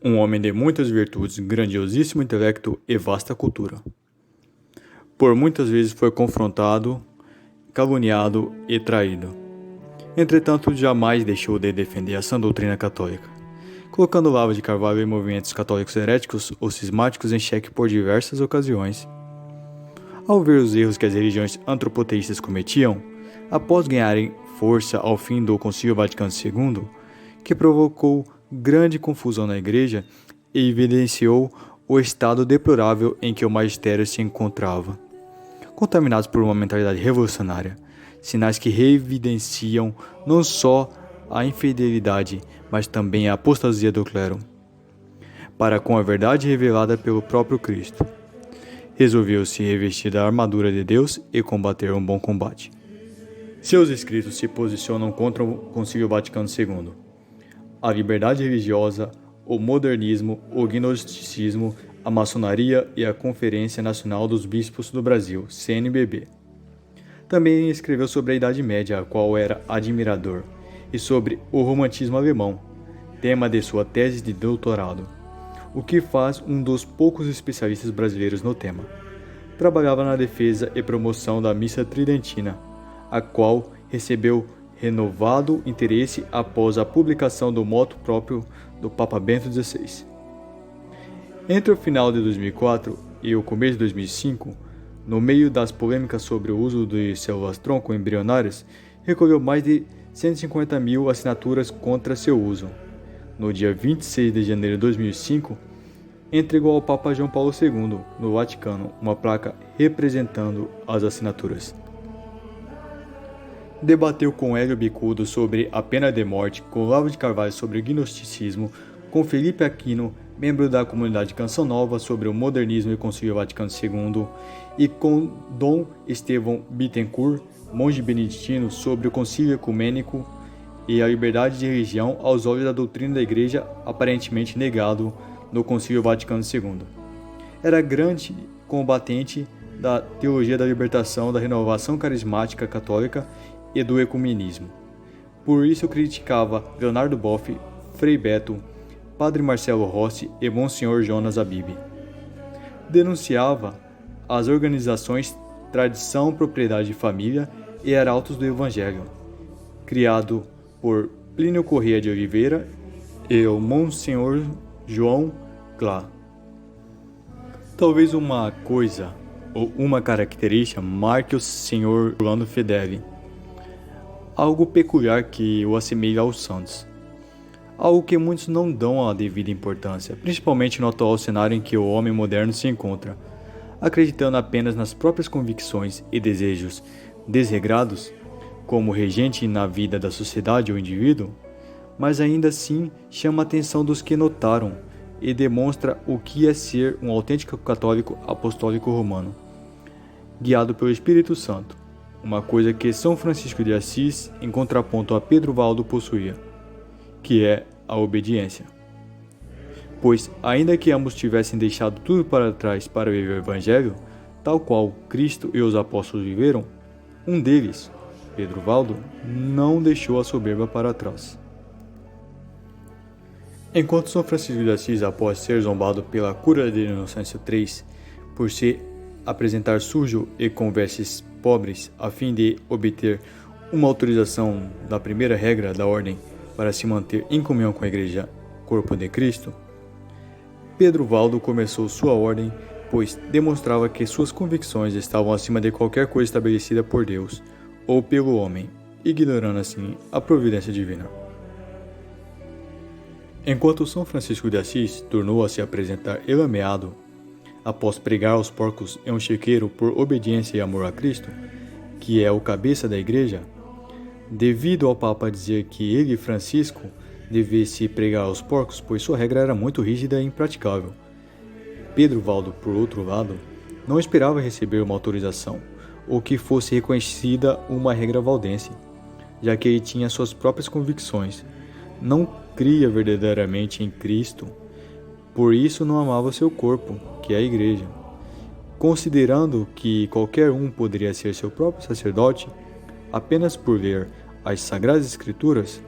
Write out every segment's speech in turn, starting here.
Um homem de muitas virtudes, grandiosíssimo intelecto e vasta cultura. Por muitas vezes foi confrontado, caluniado e traído. Entretanto, jamais deixou de defender a sã doutrina católica, colocando Olavo de Carvalho e movimentos católicos heréticos ou cismáticos em xeque por diversas ocasiões. Ao ver os erros que as religiões antropoteístas cometiam, após ganharem força ao fim do Concílio Vaticano II, que provocou grande confusão na Igreja e evidenciou o estado deplorável em que o magistério se encontrava, contaminados por uma mentalidade revolucionária, sinais que evidenciam não só a infidelidade, mas também a apostasia do clero, para com a verdade revelada pelo próprio Cristo. Resolveu se revestir da armadura de Deus e combater um bom combate. Seus escritos se posicionam contra o Concílio Vaticano II, a liberdade religiosa, o modernismo, o gnosticismo, a maçonaria e a Conferência Nacional dos Bispos do Brasil, CNBB. Também escreveu sobre a Idade Média, a qual era admirador, e sobre o romantismo alemão, tema de sua tese de doutorado, o que faz um dos poucos especialistas brasileiros no tema. Trabalhava na defesa e promoção da missa tridentina, a qual recebeu renovado interesse após a publicação do motu próprio do Papa Bento XVI. Entre o final de 2004 e o começo de 2005, no meio das polêmicas sobre o uso de células-tronco embrionárias, recolheu mais de 150 mil assinaturas contra seu uso. No dia 26 de janeiro de 2005, entregou ao Papa João Paulo II, no Vaticano, uma placa representando as assinaturas. Debateu com Hélio Bicudo sobre a pena de morte, com Olavo de Carvalho sobre o gnosticismo, com Felipe Aquino, membro da comunidade Canção Nova, sobre o modernismo e o Concílio Vaticano II, e com Dom Estevão Bittencourt, monge beneditino, sobre o Concílio Ecumênico e a liberdade de religião aos olhos da doutrina da Igreja aparentemente negado no Concílio Vaticano II. Era grande combatente da teologia da libertação, da renovação carismática católica e do ecumenismo. Por isso criticava Leonardo Boff, Frei Beto, Padre Marcelo Rossi e Monsenhor Jonas Abib. Denunciava as organizações Tradição, Propriedade e Família e Arautos do Evangelho, criado por Plínio Corrêa de Oliveira e o Monsenhor João Clá. Talvez uma coisa ou uma característica marque o Senhor Orlando Fedeli, algo peculiar que o assemelha aos santos, algo que muitos não dão a devida importância, principalmente no atual cenário em que o homem moderno se encontra, acreditando apenas nas próprias convicções e desejos desregrados, como regente na vida da sociedade ou indivíduo, mas ainda assim chama a atenção dos que notaram e demonstra o que é ser um autêntico católico apostólico romano, guiado pelo Espírito Santo, uma coisa que São Francisco de Assis, em contraponto a Pedro Valdo, possuía, que é a obediência. Pois, ainda que ambos tivessem deixado tudo para trás para viver o Evangelho, tal qual Cristo e os apóstolos viveram, um deles, Pedro Valdo, não deixou a soberba para trás. Enquanto São Francisco de Assis, após ser zombado pela cura de Inocêncio III, por se apresentar sujo e com vestes pobres, a fim de obter uma autorização da primeira regra da ordem para se manter em comunhão com a Igreja, Corpo de Cristo, Pedro Valdo começou sua ordem, pois demonstrava que suas convicções estavam acima de qualquer coisa estabelecida por Deus ou pelo homem, ignorando assim a providência divina. Enquanto São Francisco de Assis tornou a se apresentar elameado, após pregar aos porcos em um chiqueiro por obediência e amor a Cristo, que é o cabeça da Igreja, devido ao Papa dizer que ele, Francisco, devesse pregar aos porcos, pois sua regra era muito rígida e impraticável. Pedro Valdo, por outro lado, não esperava receber uma autorização, ou que fosse reconhecida uma regra valdense, já que ele tinha suas próprias convicções, não cria verdadeiramente em Cristo, por isso não amava seu corpo, que é a Igreja. Considerando que qualquer um poderia ser seu próprio sacerdote, apenas por ler as Sagradas Escrituras,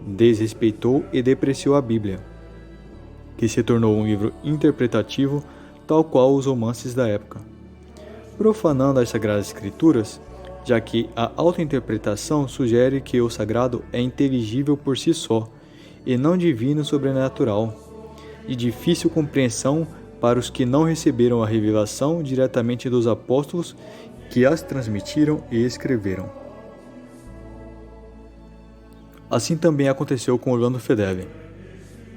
desrespeitou e depreciou a Bíblia. que se tornou um livro interpretativo tal qual os romances da época, profanando as Sagradas Escrituras, já que a autointerpretação sugere que o sagrado é inteligível por si só, e não divino sobrenatural, de difícil compreensão para os que não receberam a revelação diretamente dos apóstolos que as transmitiram e escreveram. Assim também aconteceu com Orlando Fedeli,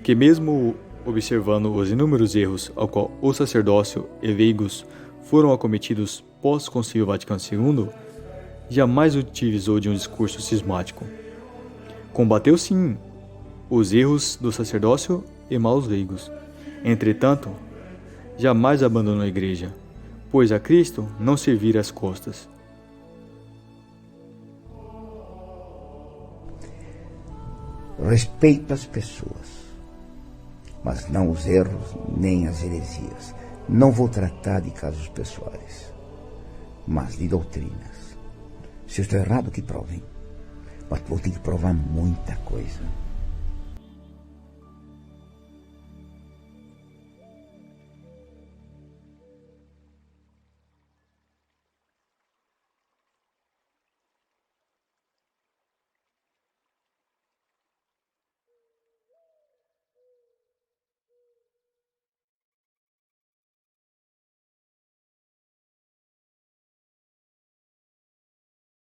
que mesmo observando os inúmeros erros ao qual o sacerdócio e leigos foram acometidos pós-Concílio Vaticano II, jamais utilizou de um discurso cismático. Combateu sim os erros do sacerdócio e maus leigos. Entretanto, jamais abandonou a igreja, pois a Cristo não se vira as costas. Respeito as pessoas, mas não os erros nem as heresias. Não vou tratar de casos pessoais, mas de doutrinas. Se eu estou errado, que provem. Mas vou ter que provar muita coisa.